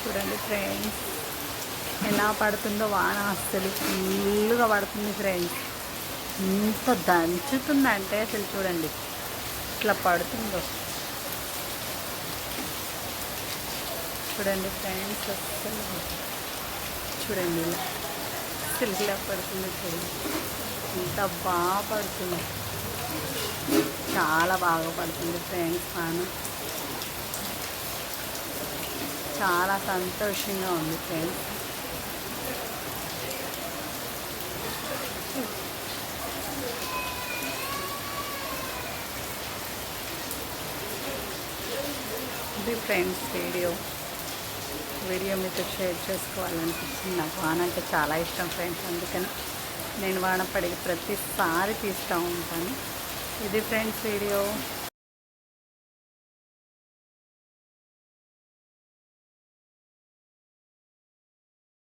చూడండి ఫ్రెండ్స్, ఎలా పడుతుందో వాన. అసలు ఫుల్గా పడుతుంది ఫ్రెండ్స్. ఎంత దంచుతుందంటే అసలు చూడండి ఇట్లా పడుతుందో. చూడండి ఫ్రెండ్స్, అసలు చూడండి ఇలా అసలు ఇలా పడుతుంది. చూడండి ఎంత బాగా పడుతుంది, చాలా బాగా పడుతుంది ఫ్రెండ్స్ వాన. చాలా సంతోషంగా ఉంది ఫ్రెండ్స్. ఇది ఫ్రెండ్స్ వీడియో మీతో షేర్ చేసుకోవాలనిపించింది. నాకు వాన అంటే చాలా ఇష్టం ఫ్రెండ్స్, అందుకని నేను వాన పడి ప్రతిసారి తీస్తూ ఉంటాను. ఇది ఫ్రెండ్స్ వీడియో.